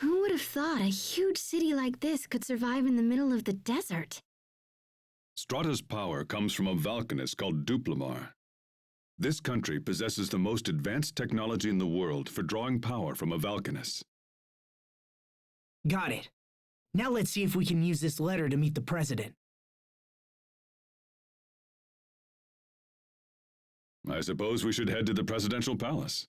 Who would have thought a huge city like this could survive in the middle of the desert? Strata's power comes from a volcanist called Duplimar. This country possesses the most advanced technology in the world for drawing power from a volcanist. Got it. Now let's see if we can use this letter to meet the president. I suppose we should head to the presidential palace.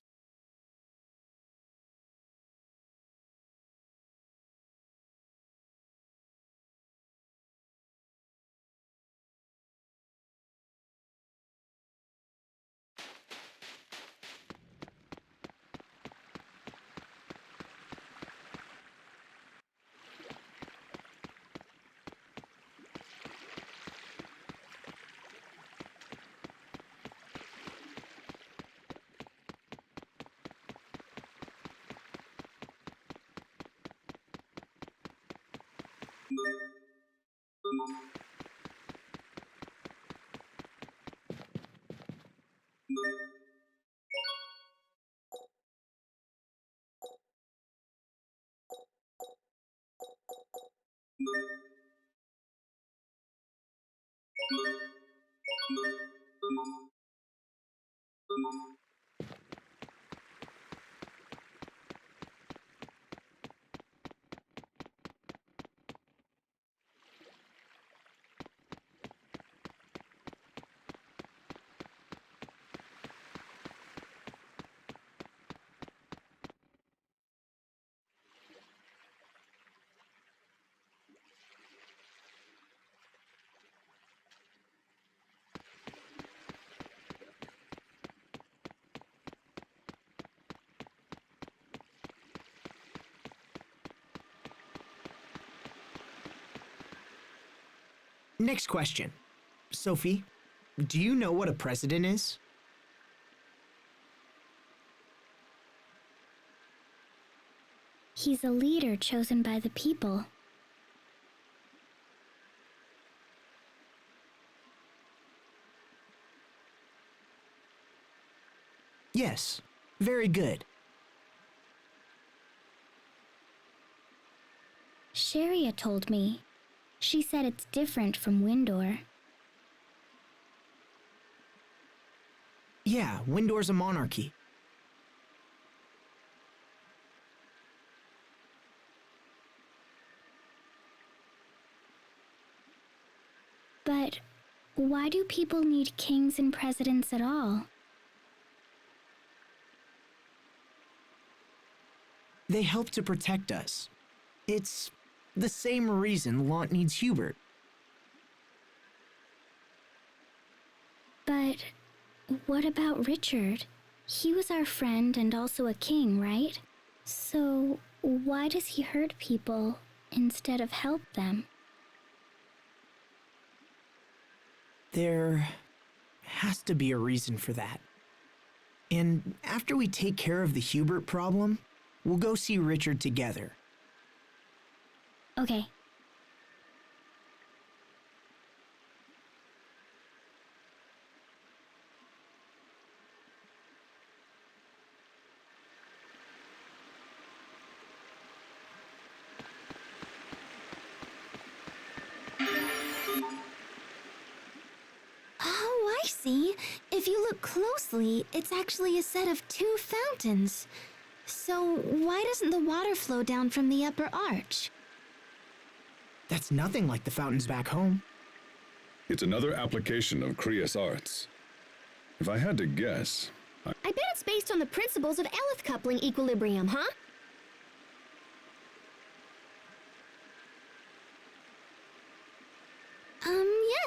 Next question. Sophie, do you know what a president is? He's a leader chosen by the people. Yes, very good. Sharia told me. She said it's different from Windor. Yeah, Windor's a monarchy. But why do people need kings and presidents at all? They help to protect us. It's the same reason Lant needs Hubert. But what about Richard? He was our friend and also a king, right? So why does he hurt people instead of help them? There has to be a reason for that. And after we take care of the Hubert problem, we'll go see Richard together. Okay. Oh, I see. If you look closely, it's actually a set of 2 fountains. So why doesn't the water flow down from the upper arch? That's nothing like the fountains back home. It's another application of Kriya's arts. If I had to guess, I bet it's based on the principles of Eleth coupling equilibrium, huh?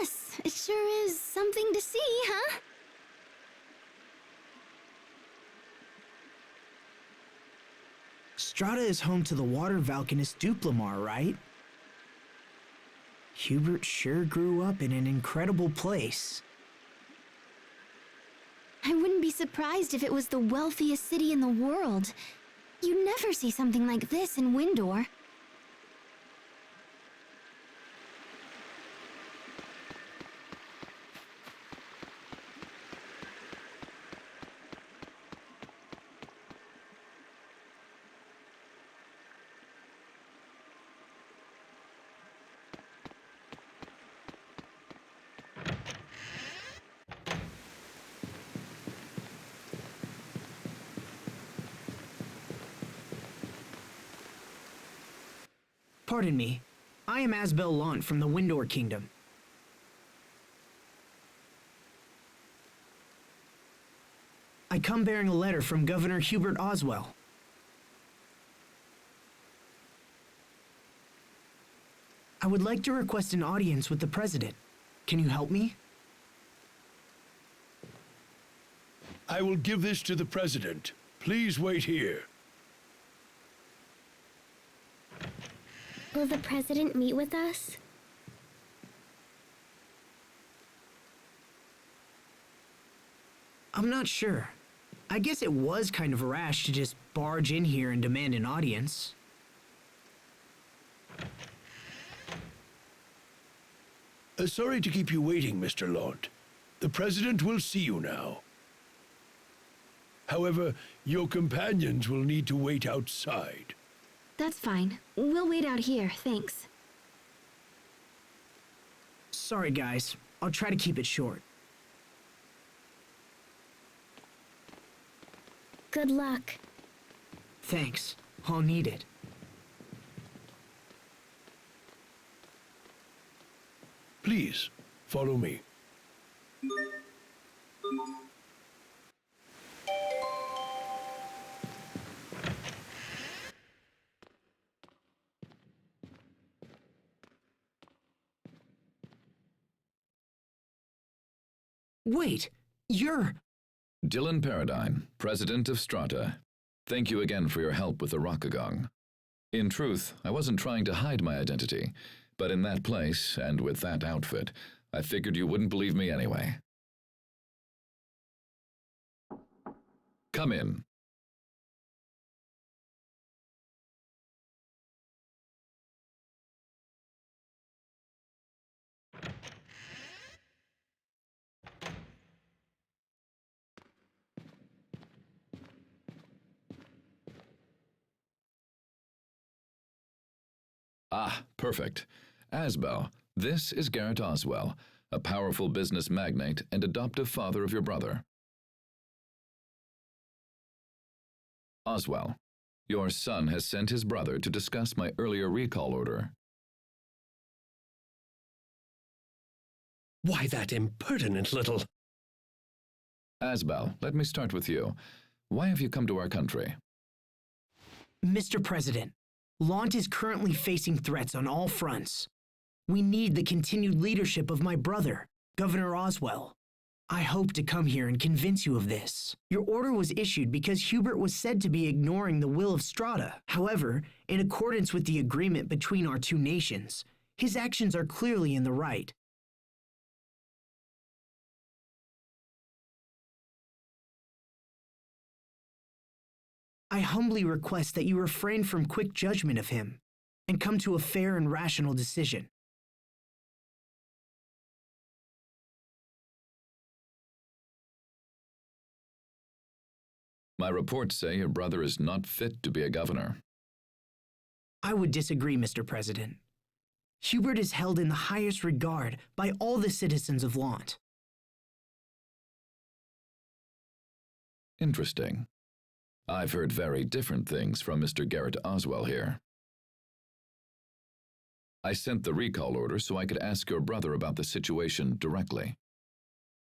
Yes, it sure is something to see, huh? Strata is home to the water volcanist Duplimar, right? Hubert sure grew up in an incredible place. I wouldn't be surprised if it was the wealthiest city in the world. You never see something like this in Windor. Pardon me. I am Asbel Lant from the Windor Kingdom. I come bearing a letter from Governor Hubert Oswell. I would like to request an audience with the President. Can you help me? I will give this to the President. Please wait here. Will the President meet with us? I'm not sure. I guess it was kind of rash to just barge in here and demand an audience. Sorry to keep you waiting, Mr. Lant. The President will see you now. However, your companions will need to wait outside. That's fine. We'll wait out here, thanks. Sorry, guys. I'll try to keep it short. Good luck. Thanks. I'll need it. Please, follow me. Wait, you're... Dylan Paradine, President of Strata. Thank you again for your help with the Rockagong. In truth, I wasn't trying to hide my identity, but in that place, and with that outfit, I figured you wouldn't believe me anyway. Come in. Ah, perfect. Asbel, this is Garrett Oswell, a powerful business magnate and adoptive father of your brother. Oswell, your son has sent his brother to discuss my earlier recall order. Why, that impertinent little... Asbel, let me start with you. Why have you come to our country? Mr. President, Lant is currently facing threats on all fronts. We need the continued leadership of my brother, Governor Oswell. I hope to come here and convince you of this. Your order was issued because Hubert was said to be ignoring the will of Strata. However, in accordance with the agreement between our two nations, his actions are clearly in the right. I humbly request that you refrain from quick judgment of him and come to a fair and rational decision. My reports say your brother is not fit to be a governor. I would disagree, Mr. President. Hubert is held in the highest regard by all the citizens of Lant. Interesting. I've heard very different things from Mr. Garrett Oswell here. I sent the recall order so I could ask your brother about the situation directly.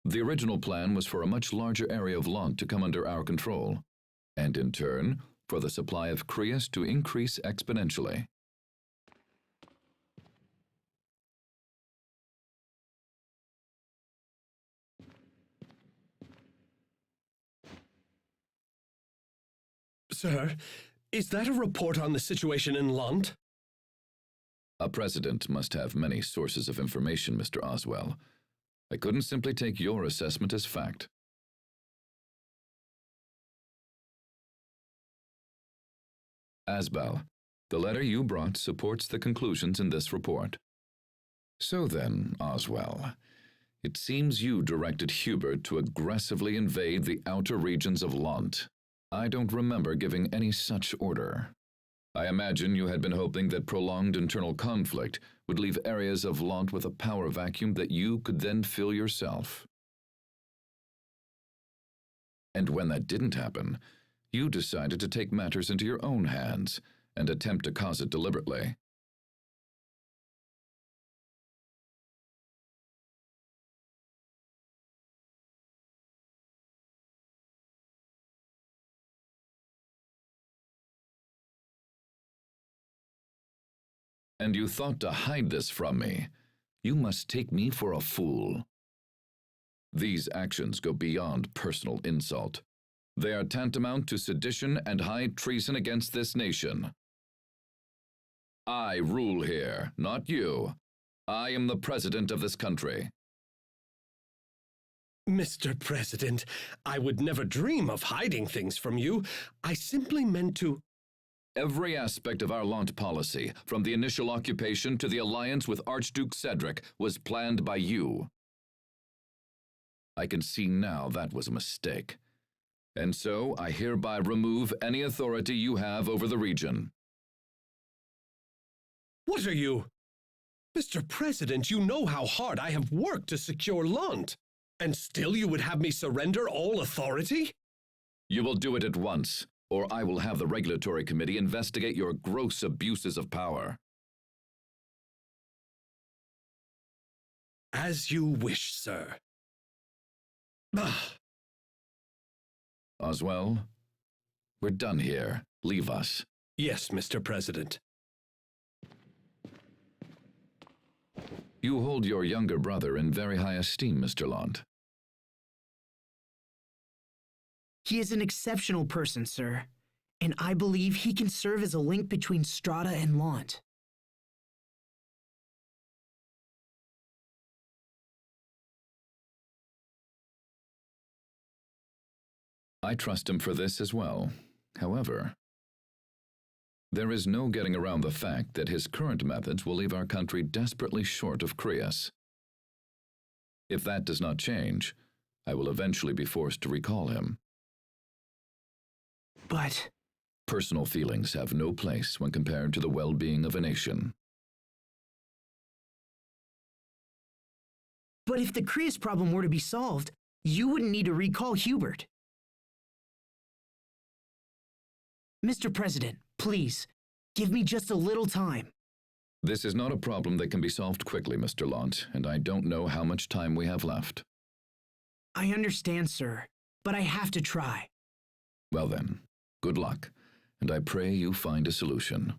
The original plan was for a much larger area of Lant to come under our control, and in turn, for the supply of Creus to increase exponentially. Sir, is that a report on the situation in Lant? A president must have many sources of information, Mr. Oswell. I couldn't simply take your assessment as fact. Asbel, the letter you brought supports the conclusions in this report. So then, Oswell, it seems you directed Hubert to aggressively invade the outer regions of Lant. I don't remember giving any such order. I imagine you had been hoping that prolonged internal conflict would leave areas of Lant with a power vacuum that you could then fill yourself. And when that didn't happen, you decided to take matters into your own hands and attempt to cause it deliberately. And you thought to hide this from me. You must take me for a fool. These actions go beyond personal insult. They are tantamount to sedition and high treason against this nation. I rule here, not you. I am the president of this country. Mr. President, I would never dream of hiding things from you. I simply meant to... Every aspect of our Lant policy, from the initial occupation to the alliance with Archduke Cedric, was planned by you. I can see now that was a mistake. And so I hereby remove any authority you have over the region. What are you? Mr. President, you know how hard I have worked to secure Lant. And still you would have me surrender all authority? You will do it at once, or I will have the Regulatory Committee investigate your gross abuses of power. As you wish, sir. Oswell, we're done here. Leave us. Yes, Mr. President. You hold your younger brother in very high esteem, Mr. Lant. He is an exceptional person, sir, and I believe he can serve as a link between Strata and Lant. I trust him for this as well. However, there is no getting around the fact that his current methods will leave our country desperately short of Creus. If that does not change, I will eventually be forced to recall him. But... Personal feelings have no place when compared to the well-being of a nation. But if the Creus problem were to be solved, you wouldn't need to recall Hubert. Mr. President, please, give me just a little time. This is not a problem that can be solved quickly, Mr. Lant, and I don't know how much time we have left. I understand, sir, but I have to try. Well then, good luck, and I pray you find a solution.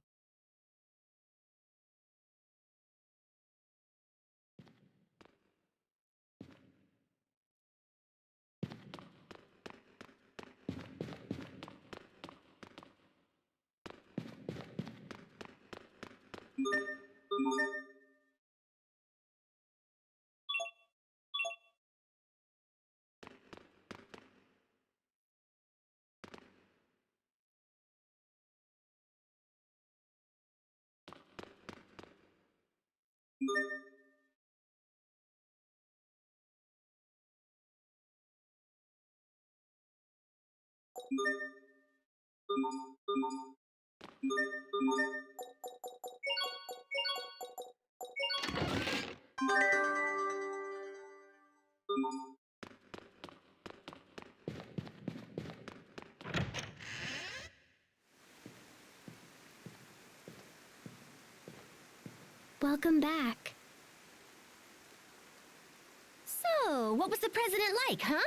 Welcome back. So, what was the president like, huh?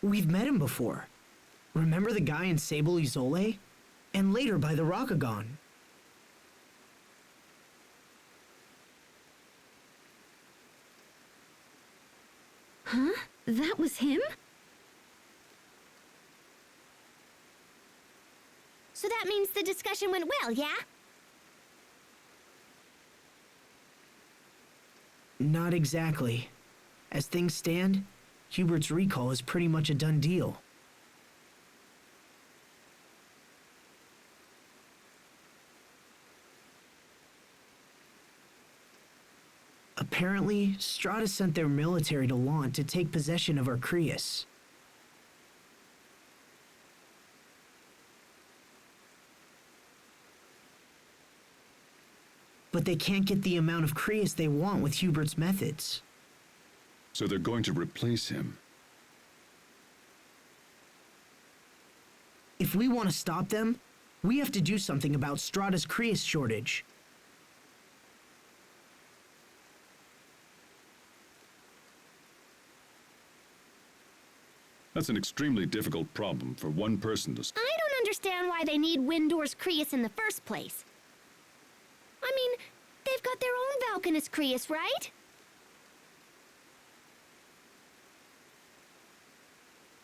We've met him before. Remember the guy in Sable Isole? And later by the Rockagon. Huh? That was him? So that means the discussion went well, yeah? Not exactly. As things stand, Hubert's recall is pretty much a done deal. Apparently, Strata sent their military to Lant to take possession of Arcreus. But they can't get the amount of Creus they want with Hubert's methods. So they're going to replace him. If we want to stop them, we have to do something about Strata's Creus shortage. That's an extremely difficult problem for one person to... I don't understand why they need Windor's Creus in the first place. I mean, they've got their own Valkanus Creus, right?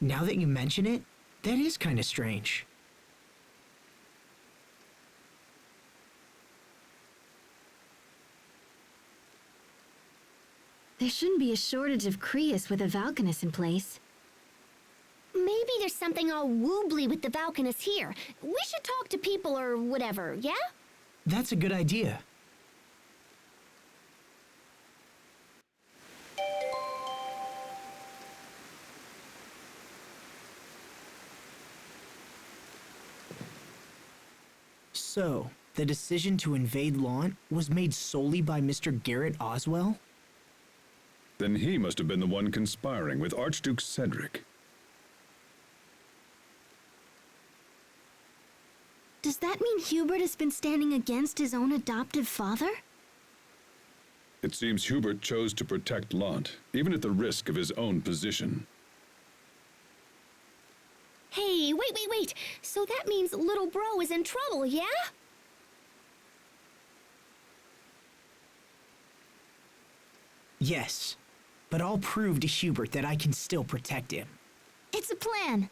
Now that you mention it, that is kind of strange. There shouldn't be a shortage of Creus with a Valkanus in place. Maybe there's something all woobly with the Valkanus here. We should talk to people or whatever, yeah? That's a good idea. So, the decision to invade Lant was made solely by Mr. Garrett Oswell? Then he must have been the one conspiring with Archduke Cedric. Does that mean Hubert has been standing against his own adoptive father? It seems Hubert chose to protect Lant, even at the risk of his own position. Hey, wait. So that means little bro is in trouble, yeah? Yes, but I'll prove to Hubert that I can still protect him. It's a plan.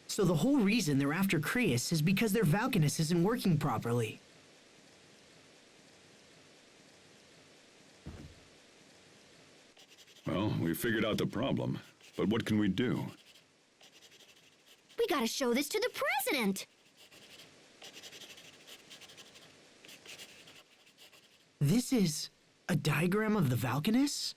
So the whole reason they're after Creus is because their Valkanus isn't working properly. Well, we figured out the problem, but what can we do? We gotta show this to the president. This is a diagram of the Valkanus?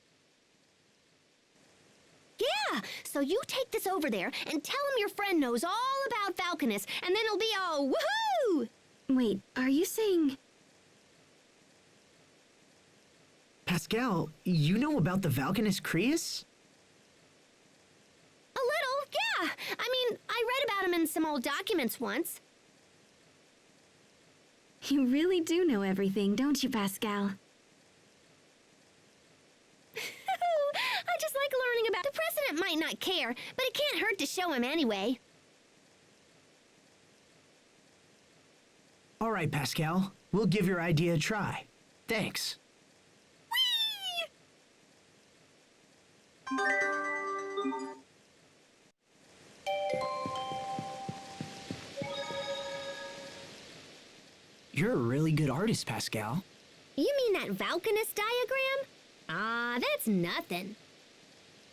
Yeah, so you take this over there and tell him your friend knows all about Valkanus, and then it'll be all woohoo! Wait, are you saying... Pascal, you know about the Valkanus Creus? A little, yeah. I mean, I read about him in some old documents once. You really do know everything, don't you, Pascal? I just like learning about... The president might not care, but it can't hurt to show him anyway. All right, Pascal. We'll give your idea a try. Thanks. You're a really good artist, Pascal. You mean that Valkanus diagram? Ah, that's nothing.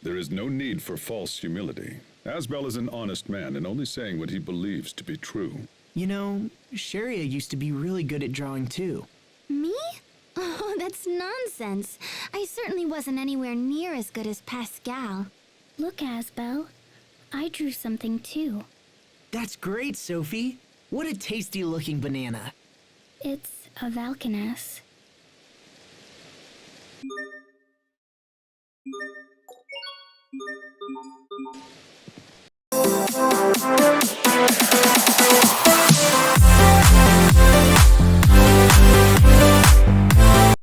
There is no need for false humility. Asbel is an honest man and only saying what he believes to be true. You know, Sharia used to be really good at drawing too. Me? Oh, that's nonsense. I certainly wasn't anywhere near as good as Pascal. Look, Asbel. I drew something too. That's great, Sophie. What a tasty-looking banana. It's a Valkanus.